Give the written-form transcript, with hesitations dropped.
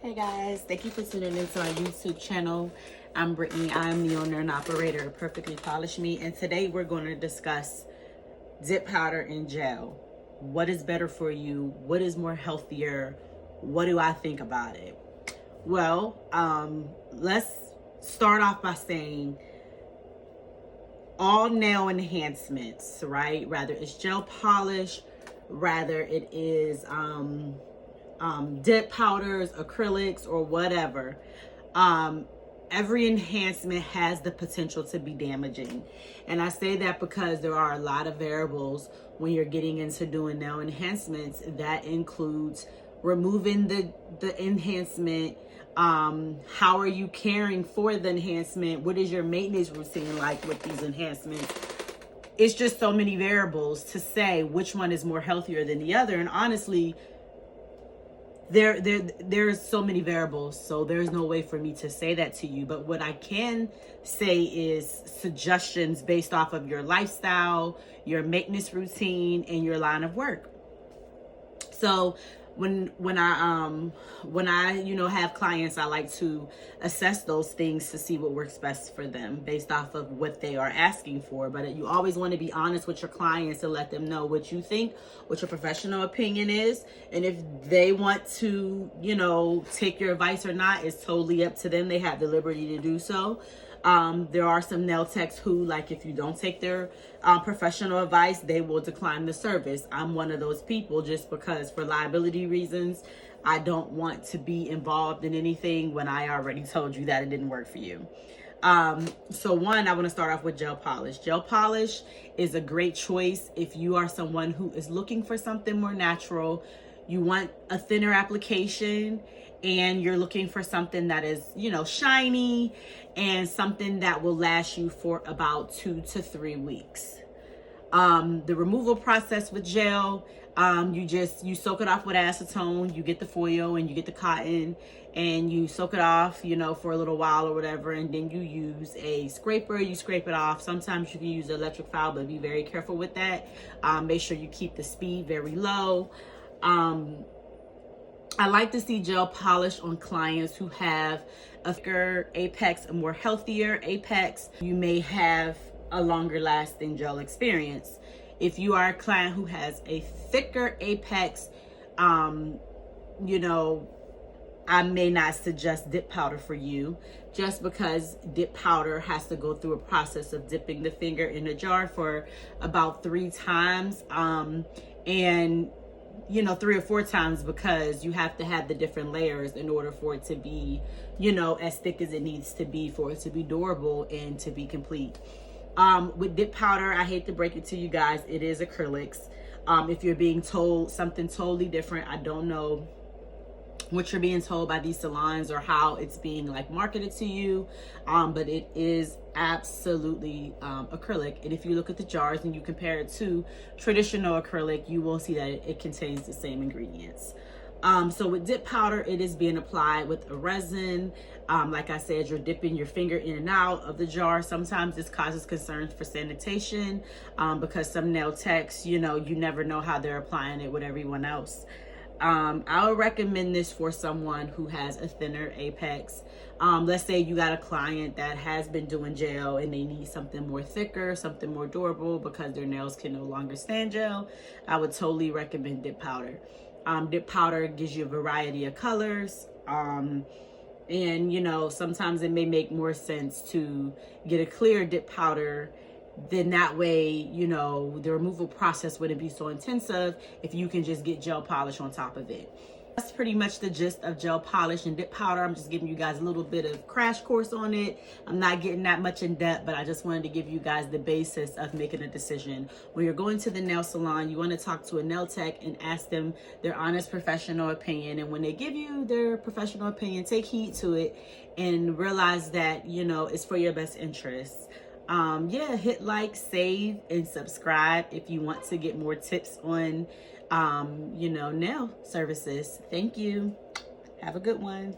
Hey guys, thank you for tuning into our YouTube channel. I'm Brittany. I'm the owner and operator of Perfectly Polished Me, and today we're going to discuss dip powder and gel. What is better for you? What is more healthier? What do I think about it? Well, let's start off by saying all nail enhancements, right? Rather it's gel polish, rather it is dip powders, acrylics, or whatever. Every enhancement has the potential to be damaging. And I say that because there are a lot of variables when you're getting into doing nail enhancements. That includes removing the enhancement. How are you caring for the enhancement? What is your maintenance routine like with these enhancements? It's just so many variables to say which one is more healthier than the other. And honestly, there's so many variables, so there's no way for me to say that to you. But what I can say is suggestions based off of your lifestyle, your maintenance routine, and your line of work. So when I have clients, I like to assess those things to see what works best for them based off of what they are asking for. But you always want to be honest with your clients and let them know what you think, what your professional opinion is, and if they want to take your advice or not, it's totally up to them. They have the liberty to do so. There are some nail techs who, like, if you don't take their professional advice, they will decline the service. I'm one of those people, just because for liability reasons, I don't want to be involved in anything when I already told you that it didn't work for you. So one, I want to start off with gel polish. Gel polish is a great choice if you are someone who is looking for something more natural. You want a thinner application, and you're looking for something that is, shiny, and something that will last you for about 2 to 3 weeks. The removal process with gel, you soak it off with acetone. You get the foil and you get the cotton, and you soak it off, for a little while or whatever, and then you use a scraper. You scrape it off. Sometimes you can use an electric file, but be very careful with that. Make sure you keep the speed very low. I like to see gel polish on clients who have a thicker apex, a more healthier apex. You may have a longer lasting gel experience. If you are a client who has a thicker apex, I may not suggest dip powder for you, just because dip powder has to go through a process of dipping the finger in a jar for about 3 times. And 3 or 4 times, because you have to have the different layers in order for it to be, as thick as it needs to be for it to be durable and to be complete. With dip powder, I hate to break it to you guys, it is acrylics. If you're being told something totally different, I don't know what you're being told by these salons or how it's being marketed to you, but it is absolutely acrylic. And if you look at the jars and you compare it to traditional acrylic, you will see that it contains the same ingredients. So with dip powder, it is being applied with a resin. Like I said, you're dipping your finger in and out of the jar. Sometimes this causes concerns for sanitation, because some nail techs, you never know how they're applying it with everyone else. I would recommend this for someone who has a thinner apex. Let's say you got a client that has been doing gel and they need something more thicker, something more durable, because their nails can no longer stand gel. I would totally recommend dip powder. Dip powder gives you a variety of colors. And sometimes it may make more sense to get a clear dip powder. Then that way, the removal process wouldn't be so intensive if you can just get gel polish on top of it. That's pretty much the gist of gel polish and dip powder. I'm just giving you guys a little bit of crash course on it. I'm not getting that much in depth, but I just wanted to give you guys the basis of making a decision. When you're going to the nail salon, you want to talk to a nail tech and ask them their honest professional opinion. And when they give you their professional opinion, take heed to it and realize that, it's for your best interests. Hit like, save, and subscribe if you want to get more tips on nail services. Thank you. Have a good one.